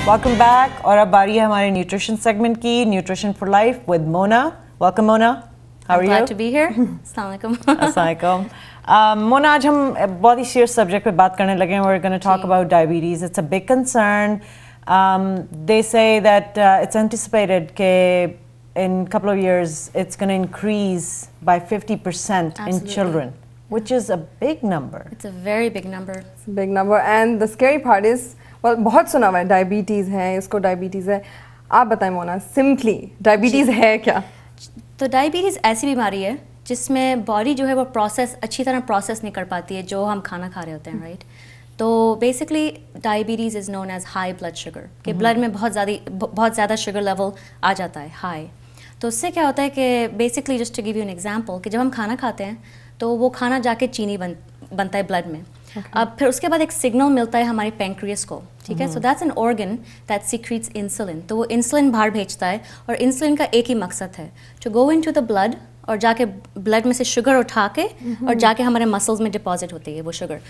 Welcome back. और अब बारी है हमारे न्यूट्रिशन सेगमेंट की, nutrition for life with Mona. Welcome Mona. How are you? Glad to be here. Assalamu alaikum. Assalamualaikum. Mona, आज हम बहुत ही serious subject पे बात करने लगे हैं. We're going to talk about diabetes. It's a big concern. They say that it's anticipated that in a couple of years it's going to increase by 50% in children, which is a big number. It's a very big number. It's a big number, and the scary part is, well, बहुत सुना हुआ है diabetes है, इसको diabetes है. आप बताएं Mona, simply diabetes है क्या? तो डायबिटीज़ ऐसी बीमारी है जिसमें बॉडी जो है वो अच्छी तरह प्रोसेस नहीं कर पाती है जो हम खाना खा रहे होते हैं, राइट? तो basically diabetes is known as high blood sugar, कि ब्लड में बहुत ज़्यादा शुगर लेवल आ जाता है, हाई. तो उससे क्या होता है कि basically just to give you an example, कि जब हम खाना खाते हैं तो वो खाना जाके चीनी बनता है ब्लड में. अब फिर उसके बाद एक सिग्नल मिलता है हमारे पैंक्रियास को, ठीक है? So that's an organ that secrets insulin. तो वो इंसुलिन बाहर भेजता है और इंसुलिन का एक ही मकसद है, to go into the blood और जाके ब्लड में से शुगर उठा के और जाके हमारे मसल्स में डिपॉजिट होती है वो sugar.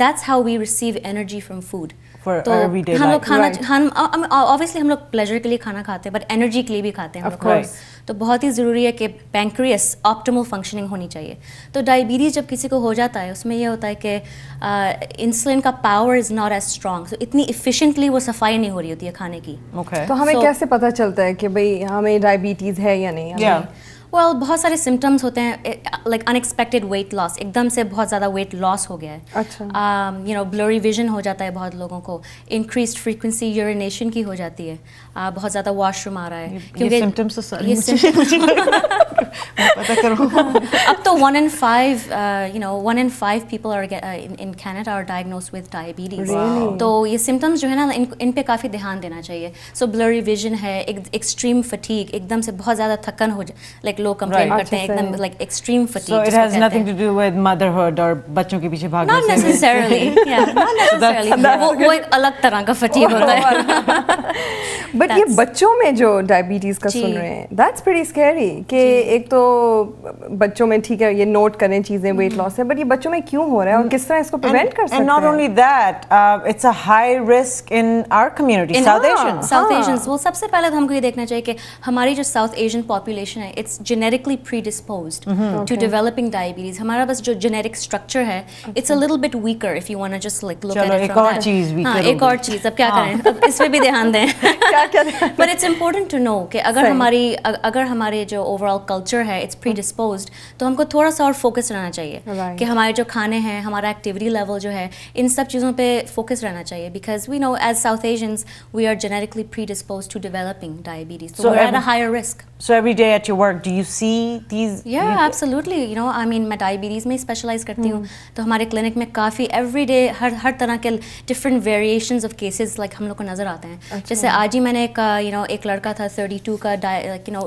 That's how we receive energy from food. For everyday life. हम लोग खाना obviously हम लोग pleasure के लिए खाना खाते हैं, but energy के लिए भी खाते हैं. Of course. तो बहुत ही ज़रूरी है कि pancreas optimal functioning होनी चाहिए. तो डायबिटीज़ जब किसी को हो जाता है उसमें ये होता है कि इंसुलिन का power is not as strong. So इतनी efficiently वो सफाई नहीं हो रही होती है खाने की. Okay. तो हमें कैसे पता चलता है कि भाई हमें डायबिटीज़ है या नहीं? Yeah. Well, बहुत सारे सिम्टम्स होते हैं, like unexpected weight loss, एकदम से बहुत ज़्यादा weight loss हो गया है. अच्छा. You know, blurry vision हो जाता है बहुत लोगों को, increased frequency urination की हो जाती है, बहुत ज़्यादा washroom आ रहा है. ये symptoms तो सारे पता करो. अब तो 1 in 5, you know, 1 in 5 people are in Canada are diagnosed with diabetes. Really? तो ये symptoms जो है ना, इन पे काफ़ी ध्यान देना चाहिए. So blurry vision है, extreme fatigue, एकदम से बहुत ज़्यादा थकन हो जाए, like लोग complain करते हैं एकदम like extreme fatigue. So it has nothing to do with motherhood और बच्चों के पीछे भागने से. Not necessarily, yeah, not necessarily. वो एक अलग तरह का fatigue होता है. But ये बच्चों में जो डायबिटीज़ का सुन रहे हैं, that's pretty scary. कि एक तो बच्चों में ठीक है ये नोट करें चीज़ें weight loss है, but ये बच्चों में क्यों हो रहा है और किस तरह इसको prevent कर सकते हैं? And not only that, it's a high risk in our community, South Asians. South Asians. वो सबसे पहले तो हमको ये देखना चाहिए कि हमारी जो South Asian population है, it's genetically predisposed to developing diabetes. हमारा बस जो genetic structure है, it's a little bit weaker if you want to just like look at it from that. हाँ, एक और चीज़, अब क्या करें? अब इस पे भी ध्यान दें. But it's important to know कि अगर हमारे जो overall culture है, it's predisposed, तो हमको थोड़ा सा और focus रहना चाहिए कि हमारे जो खाने हैं, हमारा activity level जो है, इन सब चीज़ों पे focus रहना चाहिए, because we know as South Asians we are genetically predisposed to developing diabetes, so we're at a higher risk. So every day at your work, do you see these? Yeah, absolutely. You know, I mean, मैं diabetes में specialize करती हूँ, तो हमारे clinic में काफ़ी everyday हर तरह के different variations of cases like हम लोग को नज़र आते हैं. जैसे आज ही मैंने एक लड़का था 32 का, like, you know,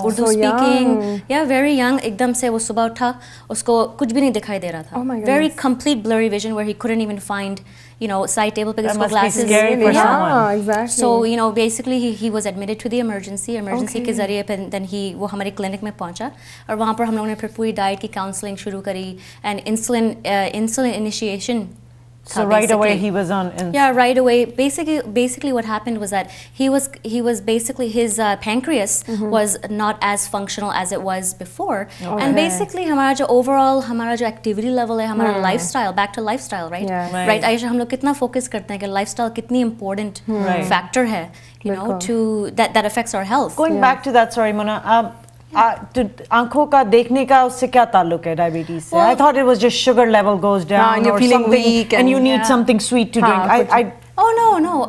Urdu speaking, yeah, very young. एकदम से वो सुबह उठा, उसको कुछ भी नहीं दिखाई दे रहा था. Very complete blurry vision where he couldn't even find, you know, side table because his glasses. Be scary for someone. Exactly. So you know, basically he was admitted to the emergency के ज़रिए पे then वो हमारे clinic में पहुंचा और वहाँ पर हम लोगों ने फिर पूरी diet की counseling शुरू करी and insulin initiation. So right away he was on. Yeah, right away. Basically, what happened was that he was basically his pancreas was not as functional as it was before, and basically हमारा जो overall हमारा जो activity level है, हमारा lifestyle, back to lifestyle, right? Yeah. Right. Ayesha, हम लोग कितना focus करते हैं कि lifestyle कितनी important factor है, you know, to that affects our health. Going back to that, sorry, Mona. आँखों का देखने का उससे क्या ताल्लुक है डायबिटीज से? I thought it was just sugar level goes down and you're feeling weak and you need something sweet to drink. Oh no.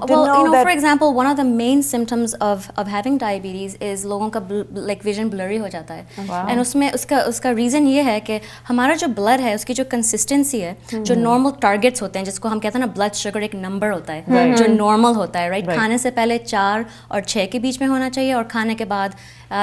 Well, you know, for example, one of the main symptoms of having diabetes is लोगों का like vision blurry हो जाता है. And उसमें उसका reason ये है कि हमारा जो blood है उसकी जो consistency है, जो normal targets होते हैं, जिसको हम कहते हैं ना blood sugar एक number होता है, जो normal होता है, right? खाने से पहले 4 और 6 के बीच में होना चाहिए और खाने के बाद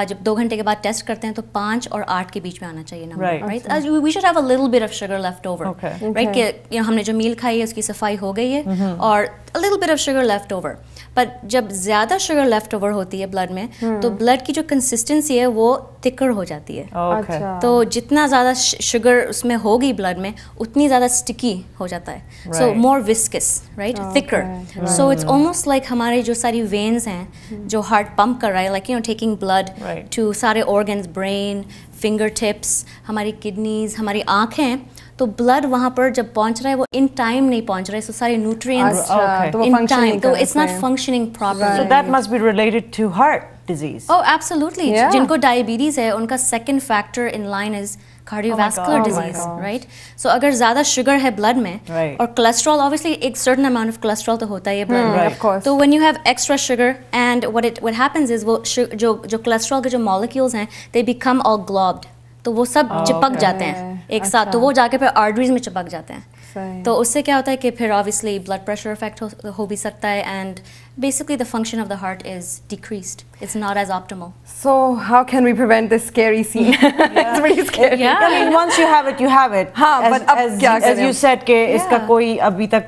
जब 2 घंटे के बाद टेस्ट करते हैं तो 5 और 8 के बीच में आना चाहिए number, right? We should have a little bit of sugar left over, right? कि हमने जो मील खाई है उसकी सफाई हो गई है और a little bit of sugar left over. But जब ज़्यादा शुगर लेफ्ट ओवर होती है ब्लड में तो ब्लड की जो कंसिस्टेंसी है वो थिकर हो जाती है। Okay. तो जितना ज़्यादा शुगर उसमें होगी ब्लड में उतनी ज़्यादा स्टिकी हो जाता है, so more viscous, right, thicker. So it's almost like हमारे जो सारी वेन्स हैं जो हार्ट पंप कर रहा है, like you know taking blood to सारे ऑर्गन्स, ब्रेन, फिंगर टिप्स, हमारी किडनीज, हमारी आँखें, तो ब्लड वहाँ पर जब पहुँच रहा है वो इन टाइम नहीं पहुँच रहा है, सो सारे न्यूट्रिएंट्स इन टाइम, तो it's not functioning properly. So that must be related to heart disease. Oh, absolutely. जिनको डायबिटीज है उनका second factor in line is cardiovascular disease, right? So अगर ज़्यादा शुगर है ब्लड में और कोलेस्ट्रॉल, obviously एक certain amount of cholesterol तो होता ही है ब्लड में, तो when you have extra sugar and what happens is वो जो कोलेस्ट्रॉल के जो molecules हैं they become all globbed, तो वो सब चिपक जाते हैं एक साथ, तो वो जाके फिर आर्टरीज में चिपक जाते हैं, तो उससे क्या होता है कि फिर ऑब्वियसली ब्लड प्रेशर इफेक्ट हो भी सकता है, and basically the function of the heart is decreased. It's not as optimal. So how can we prevent this scary scene? It's pretty scary. Yeah. I mean, once you have it, you have it. हाँ, but as you said कि इसका कोई अभी तक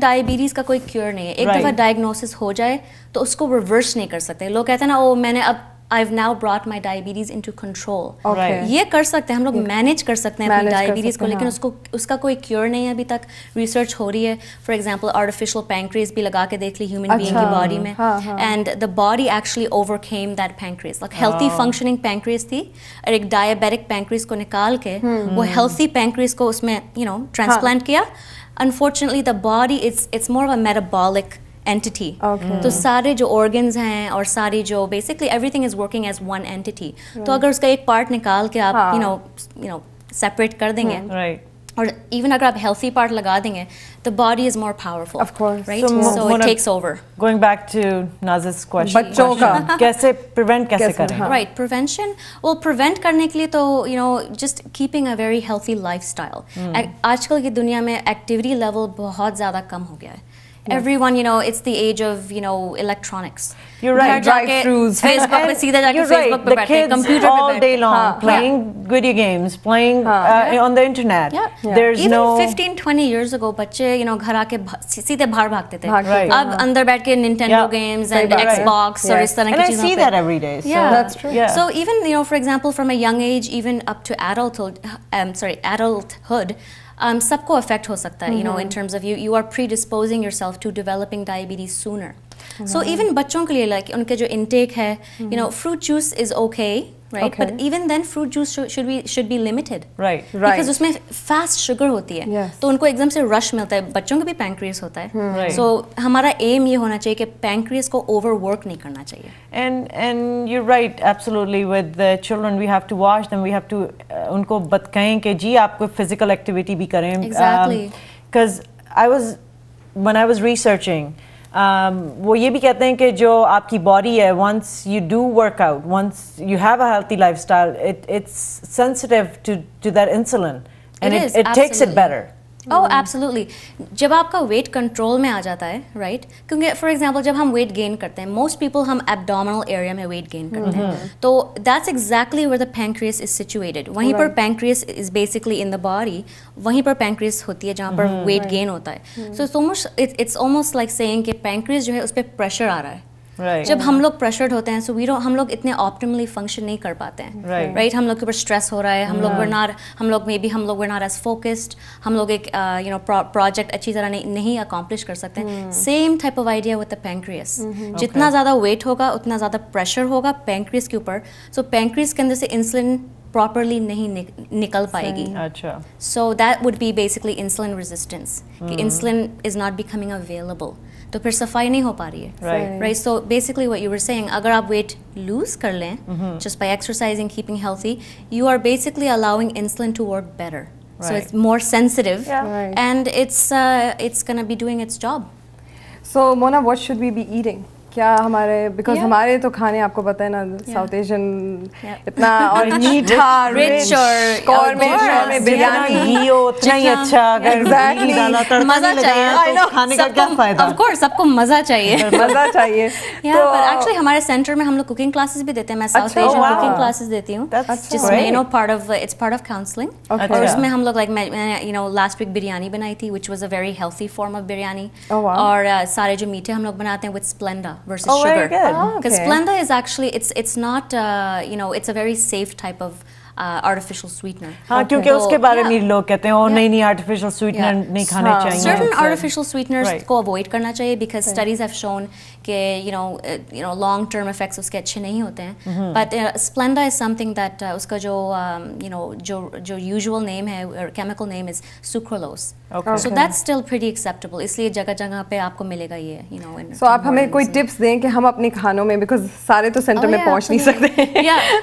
diabetes का कोई cure नहीं है। एक दफ़ा डायग्नोसिस हो जाए तो उसको रिवर्स नहीं कर सकते। लोग कहते हैं ना, ओ मैंने अब I've now brought my diabetes into control. ये कर सकते हैं हम लोग, मैनेज कर सकते हैं अपनी डायबिटीज़ को, लेकिन उसका कोई क्योर नहीं है अभी तक। रिसर्च हो रही है, फॉर एग्जांपल आर्टिफिशियल पैंक्रियास भी लगा के देख ली ह्यूमन बीइंग की बॉडी में, and the body actually overcame that pancreas. Like healthy functioning pancreas थी और एक डायबिटिक पैंक्रियास को निकाल के वो हेल्थी पैंक्रियास को उसमें ट्रांसप्लांट किया। Unfortunately the body it's more of a metabolic entity. तो सारे जो organs हैं और सारी जो basically everything is working as one entity. तो अगर उसका एक part निकाल के आप you know separate कर देंगे, और even अगर आप healthy part लगा देंगे, the body is more powerful. Of course. Right? So it takes over. Going back to Naz's question. बच्चों का कैसे prevent कैसे करें? Right, prevention. Well, prevent करने के लिए तो just keeping a very healthy lifestyle. आजकल की दुनिया में activity level बहुत ज़्यादा कम हो गया है। Everyone, it's the age of, electronics. You're right. Drive-throughs. Facebook पे सीधे जाके Facebook पे बैठे, computer पे all day long playing video games, playing on the internet. There's Even no 15-20 years ago, बच्चे घर आके सीधे बाहर भागते थे। अब अंदर बैठ के Nintendo games and Xbox और इस तरह की चीज़ों पे। And I see that every day. Yeah, that's true. So even, for example, from a young age, even up to adulthood, सबको affect हो सकता है, in terms of you are predisposing yourself to developing diabetes sooner. So even बच्चों के लिए, like उनके जो intake है, fruit juice is okay, right? But even then fruit juice should be limited. Right. Because उसमें fast sugar होती है, तो उनको एकदम से rush मिलता है। बच्चों का भी pancreas होता है, so हमारा aim ये होना चाहिए कि pancreas को overwork नहीं करना चाहिए। And you're right, absolutely. With the children, we have to watch them. We have to उनको बताएं कि जी आपको physical activity भी करें। Exactly. Because when I was researching, वो ये भी कहते हैं कि जो आपकी बॉडी है, once you do work out, once you have a healthy lifestyle, it's sensitive to that insulin, and it takes it better. Oh, absolutely. जब आपका weight control में आ जाता है, right? क्योंकि for example जब हम weight gain करते हैं, most people हम abdominal area में weight gain करते हैं, तो that's exactly where the pancreas is situated. वहीं पर pancreas is basically in the body. वहीं पर pancreas होती है जहाँ पर weight gain होता है. So it's almost like saying कि pancreas जो है उस पर pressure आ रहा है. जब हम लोग प्रेशर्ड होते हैं, so हम लोग इतने ऑप्टिमली फंक्शन नहीं कर पाते हैं, राइट? हम लोग के ऊपर स्ट्रेस हो रहा है, हम लोग we're not as focused, हम लोग एक प्रोजेक्ट अच्छी तरह नहीं अकॉम्प्लिश कर सकते हैं। Same type of idea with the pancreas. जितना ज़्यादा वेट होगा उतना ज़्यादा प्रेशर होगा पैंक्रियास के ऊपर, सो पैंक्रियास के अंदर से इंसुलिन प्रॉपरली नहीं निकल पाएगी। अच्छा। So that would be basically insulin resistance, कि insulin is not becoming available, तो फिर सफाई नहीं हो पा रही है, right? So basically what you were saying, अगर आप वेट लूज कर लें just by exercising, keeping healthy, you are basically allowing insulin to work better, so it's more sensitive, and it's gonna be doing its job. So Mona, what should we be eating? क्या हमारे because हमारे तो खाने आपको पता है ना south Asian इतना और मीठा रिच और कॉर्न में बिरयानी घी हो उतना ही अच्छा, अगर घी डाला तड़का मजा नहीं चाहिए लगाया तो खाने का क्या फायदा? ऑफ कोर्स सबको मजा चाहिए मजा चाहिए। तो एक्चुअली हमारे सेंटर में हम लोग कुकिंग क्लासेस भी देते हैं, मैं साउथ एशियन कुकिंग क्लासेस देती हूँ जिसमें इट्स पार्ट ऑफ काउंसलिंग और उसमें हम लोग लास्ट वीक बिरयानी बनाई थी which was a very healthy form of biryani और सारे जो मीठे हम लोग बनाते हैं with Splenda versus sugar because Splenda is actually it's not it's a very safe type of artificial sweetener. हाँ, क्योंकि उसके बारे में लोग कहते हैं नहीं artificial sweetener नहीं खाने चाहिए. Certain artificial sweeteners को avoid करना चाहिए because studies have shown कि long term effects उसके अच्छे नहीं होते हैं. But Splenda is something that उसका जो usual name है or chemical name is sucralose. So that's still pretty acceptable. इसलिए जगह पे आपको मिलेगा ये So आप हमें कोई tips दें कि हम अपने खानों में because सारे तो सेंटर में पहुंच नहीं सकते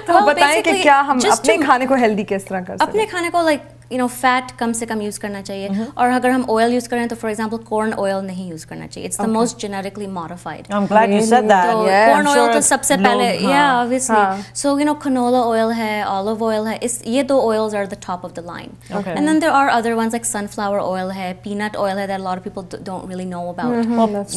तो बताएं कि क्या हम अपने खाने को हेल्दी किस तरह कर सकते हैं? अपने खाने को फैट कम से कम यूज करना चाहिए और अगर हम ऑयल यूज करें तो फॉर एग्जांपल कॉर्न ऑयल नहीं यूज करना चाहिए. It's the most genetically modified. I'm glad you said that. Corn oil तो सबसे पहले ऑब्वियसली. सो canola oil है, olive oil है, ये दो oils are the top of the line. And then there are other ones like sunflower oil है, peanut oil है that a lot of people don't really know about.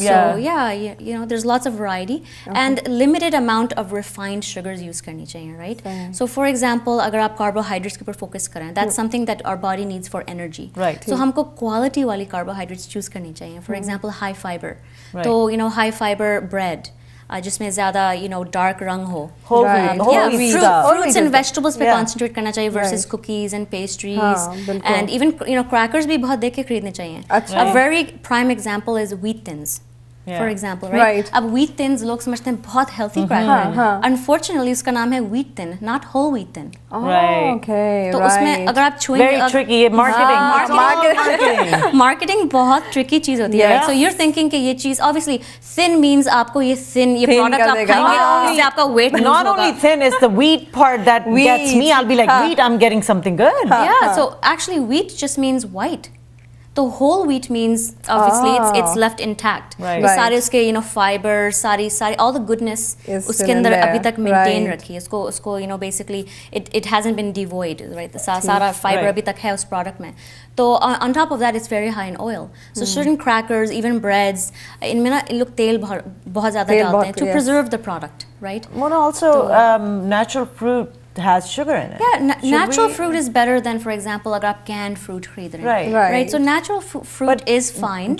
So there's lots of variety and limited amount of refined sugars use करनी चाहिए, right? So for example अगर आप carbohydrates के ऊपर focus करें, that's something that our body needs for energy. Right. So हमको quality वाली carbohydrates choose करनी चाहिए. For example, high fiber. तो high fiber bread जिसमें ज़्यादा dark रंग हो. Fruits and vegetables पे concentrate करना चाहिए versus cookies and pastries and even crackers भी बहुत देख के खरीदने चाहिए. A very prime example is wheat thins. For example, right? अब wheat thins लोग समझते हैं बहुत healthy cracker है. Unfortunately उसका नाम है wheat thin, not whole wheat thin. तो उसमें अगर आप छुएंगे very tricky marketing बहुत tricky चीज होती है. So you're thinking कि ये चीज obviously thin means आपको ये product आप खाएंगे इससे आपका weight lose होगा. Not only thin, it's the wheat part that gets me. I'll be like wheat, I'm getting something good. Yeah, so actually wheat just means white. तो whole wheat means obviously it's left intact. तो सारे उसके fiber सारी all the goodness उसके अंदर अभी तक maintain रखी है. उसको basically it hasn't been devoid, right? सारा fiber अभी तक है उस product में. तो on top of that it's very high in oil. So certain crackers, even breads, इनमें ना इन लोग तेल बहुत ज़्यादा डालते हैं to preserve the product, right? Mona, also natural fruit has sugar in it. Yeah, natural fruit is better than, for example, अगर आप canned fruit खरीद रहे हैं. Right. So natural fruit is fine.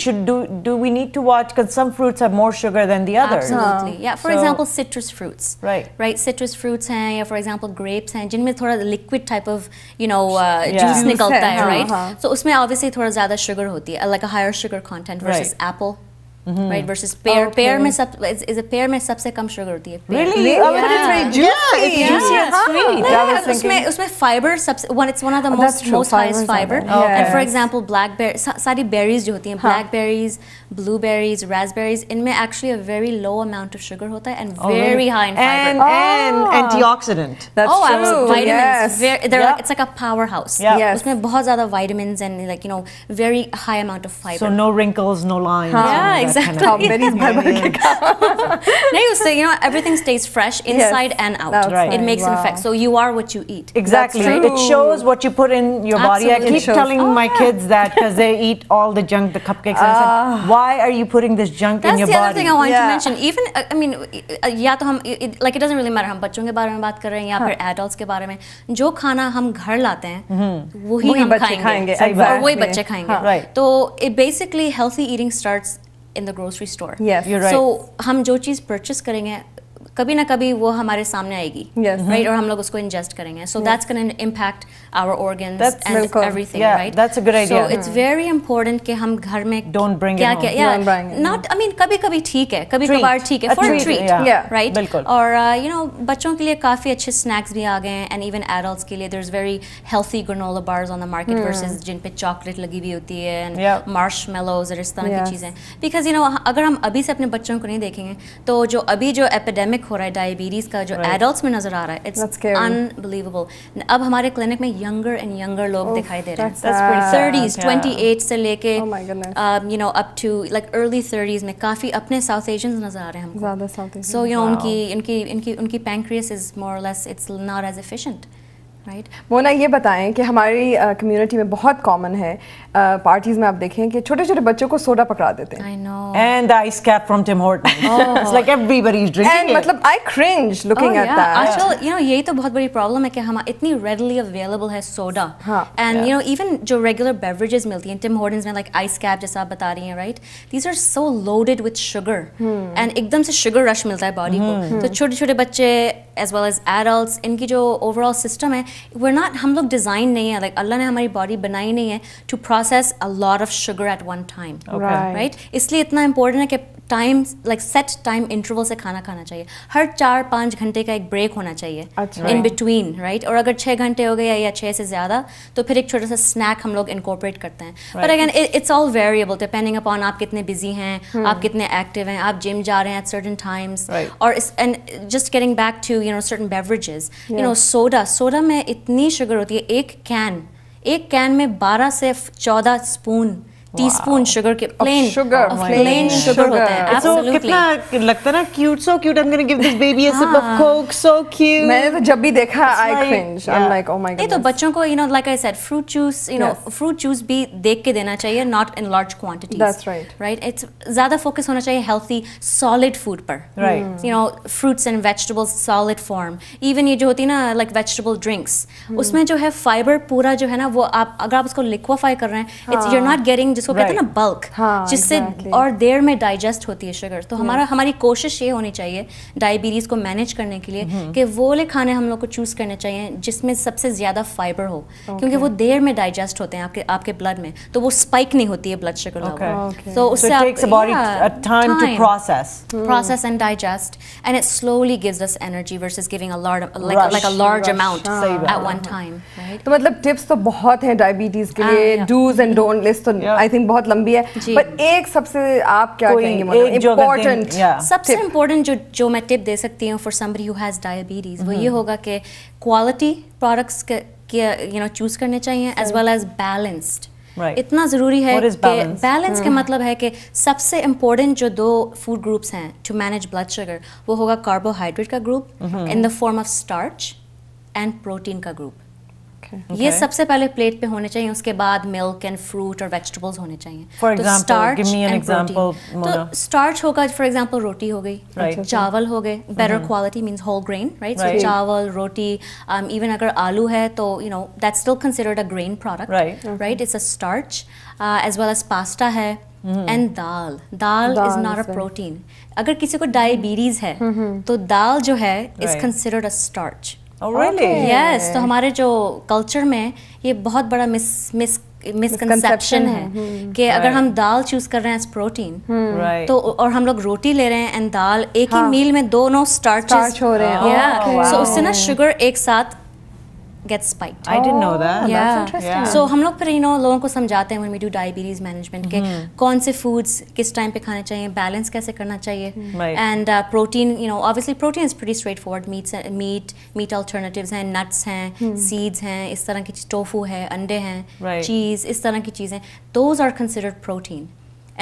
Do we need to watch because some fruits have more sugar than the others? Absolutely. Yeah. For example, citrus fruits. Right. Citrus fruits हैं या for example grapes हैं जिनमें थोड़ा liquid type of juice निकलता है, right? So उसमें obviously थोड़ा ज़्यादा sugar होती है, like a higher sugar content versus apple. Right versus pear. Pear में pear में सबसे कम sugar होती है. Really? Oh, but it's very juicy. Juicy and sweet. उसमें fiber it's one of the most highest fiber. And for example, blackberry सारी berries जो होती हैं, blackberries, blueberries, raspberries, इनमें actually a very low amount of sugar होता है and very high in fiber. And antioxidant. That's true. Absolutely. Vitamins. Yes. It's like a powerhouse. Yes. उसमें बहुत ज़्यादा vitamins and very high amount of fiber. So no wrinkles, no lines. Yeah, exactly. नहीं उससे everything stays fresh inside and out. Right. It makes an effect. So you are what you eat. Exactly. It shows what you put in your body. I keep telling my kids that because they eat all the junk, the cupcakes. And I said, why are you putting this junk in your body? That's the other thing I wanted to mention. Even I mean, या तो हम it doesn't really matter. हम बच्चों के बारे में बात कर रहे हैं या फिर adults के बारे में. जो खाना हम घर लाते हैं, वही हम खाएंगे. और वही बच्चे खाएंगे. तो it basically healthy eating starts in the grocery store. Yes, you're right. So हम जो चीज़ purchase करेंगे कभी ना कभी वो हमारे सामने आएगी, right? और हम लोग उसको ingest करेंगे. So that's going to impact our organs and everything, right? That's a good idea. So it's very important कि हम घर में don't bring it home. Yeah, not I mean कभी-कभी ठीक है, कभी-कभार ठीक है for a treat, right? बिल्कुल. और बच्चों के लिए काफ़ी अच्छे snacks भी आ गए हैं and even adults के लिए there's very healthy granola bars on the market versus जिन पे chocolate लगी हुई होती है and marshmallows और इस तरह की चीज़ें. Because अगर हम अभी से अपने बच्चों को नहीं देखेंगे तो जो अभी जो epidemic हो रहा है डायबिटीज़ का जो एडल्ट्स में नज़र आ रहा है, इट्स अनबिलीवेबल। अब हमारे क्लिनिक में यंगर एंड यंगर लोग दिखाई दे रहे हैं, 30s 28 से लेके you know up to like early 30s में काफ़ी अपने साउथ एशियंस नज़र आ रहे हैं हमको। ज़्यादा South Asian. So you know उनकी पैंक्रियास इज मोर और less it's not as efficient. Right Mona, ये बताएं कि हमारी कम्युनिटी में बहुत कॉमन है, पार्टीज में आप देखें कि छोटे छोटे बच्चों को सोडा पकड़ा देते हैं। I know. And the ice cap from Tim Hortons. It's like everybody's drinking And it. मतलब I cringe looking at that. आजकल यही तो बहुत बड़ी प्रॉब्लम है कि हम इतनी readily available है soda, and you know even जो regular beverages मिलती हैं Tim Hortons में, like ice cap जैसा आप बता रही हैं, right? These are so loaded with sugar, and एकदम से sugar rush मिलता है बॉडी को। तो छोटे छोटे बच्चे as well as adults, इनकी जो overall system है, हम लोग डिज़ाइन नहीं है, like अल्लाह ने हमारी बॉडी बनाई नहीं है to process a lot of sugar at one time, right? इसलिए इतना इम्पोर्टेंट है कि time like set time interval से खाना खाना चाहिए। हर 4-5 घंटे का एक ब्रेक होना चाहिए इन बिटवीन, राइट? और अगर 6 घंटे हो गए या 6 से ज़्यादा तो फिर एक छोटा सा स्नैक हम लोग इनकॉर्पोरेट करते हैं। But again it's all variable depending upon आप कितने बिजी हैं, आप कितने एक्टिव हैं, आप जिम जा रहे हैं एट सर्टेन टाइम्स, और and just getting back to you know certain beverages, you know soda में इतनी शुगर होती है, एक कैन में 12 से 14 स्पून टीस्पून शुगर के प्लेन शुगर होता है। Absolutely. कितना लगता है ना, cute, so cute. I'm gonna give this baby a sip of Coke, so cute. मैंने तो जब भी देखा I cringe. I'm like, oh my god. नहीं तो बच्चों को you know like I said fruit juice, you know fruit juice भी देख के देना चाहिए, not in large quantities. That's right. Right? It's ज़्यादा focus होना चाहिए healthy solid food पर. Right. You know fruits and vegetables solid form. Even ये जो होती है ना like vegetable drinks, उसमें जो है fiber पूरा जो है ना वो आप अगर आप उसको liquefy कर रहे हैं, it's you're not getting जिसको कहते हैं ना बल्क, जिससे और देर में डाइजेस्ट होती है शुगर। तो हमारी कोशिश ये होनी चाहिए डायबिटीज को मैनेज करने के लिए कि वो वाले खाने हम लोग को चूज करने चाहिए जिसमें सबसे ज्यादा फाइबर हो, क्योंकि वो देर में डाइजेस्ट होते हैं आपके ब्लड में, तो वो स्पाइक नहीं होती है ब्लड शुगर लेवल। तो उससे time to process and digest, and it slowly gives us energy versus giving a large amount at one time. तो मतलब टिप्स तो बहुत हैं डायबिटीज के लिए, डूज एंड डोंट लिस्ट तो आई थिंक बहुत लंबी है, पर एक सबसे आप क्या कहेंगे इम्पोर्टेंट, सबसे इम्पोर्टेंट जो मैं टिप दे सकती हूँ for somebody who has diabetes, वो ये होगा कि क्वालिटी प्रोडक्ट्स के यू नो चूज करने चाहिए एज वेल एज बैलेंस्ड। इतना ज़रूरी है कि बैलेंस का मतलब है कि सबसे इम्पोर्टेंट जो 2 फूड ग्रुप्स हैं टू मैनेज ब्लड शुगर, वो होगा कार्बोहाइड्रेट का group in the form of starch and protein का ग्रुप। ये सबसे पहले प्लेट पे होने चाहिए, उसके बाद मिल्क एंड फ्रूट और वेजिटेबल्स होने चाहिए। For example, give me an example, Mona. तो स्टार्च होगा फॉर एग्जांपल रोटी हो गई, चावल हो गए, better quality means whole grain, right? So चावल, रोटी, इवन अगर आलू है तो you know that's still considered a grain product, right? It's a starch as well as pasta है, and dal is not a protein. अगर किसी को डायबिटीज है तो दाल जो है is considered a starch. Oh, really? Yes. तो हमारे जो कल्चर में ये बहुत बड़ा मिसकंसेप्शन है कि अगर हम दाल चूज कर रहे हैं एज प्रोटीन, तो और हम लोग रोटी ले रहे हैं एंड दाल, एक ही मील में दोनों स्टार्च हो रहे हैं, सो उससे ना शुगर एक साथ gets spiked. I didn't know that. That's interesting. So हम लोग फिर you know लोगों को समझाते हैं when we do diabetes management के कौन से foods किस टाइम पे खाने चाहिए, बैलेंस कैसे करना चाहिए, and protein, you know obviously protein is pretty straightforward, meat alternatives हैं, nuts हैं, seeds हैं, इस तरह की टोफू है, अंडे हैं, cheese, इस तरह की चीजें, those are considered protein.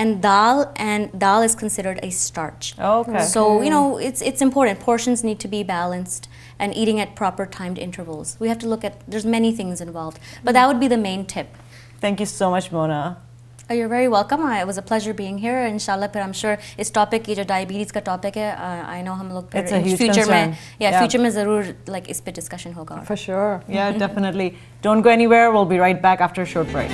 And dal is considered a starch. Okay. So you know it's important. Portions need to be balanced and eating at proper timed intervals. We have to look at, there's many things involved, but that would be the main tip. Thank you so much, Mona. Oh, you're very welcome. It was a pleasure being here. Inshallah, फिर I'm sure इस topic ये जो diabetes का topic है, I know हम लोग It's a huge future concern. में future में ज़रूर like इस पे discussion होगा. For sure. Yeah, definitely. Don't go anywhere. We'll be right back after a short break.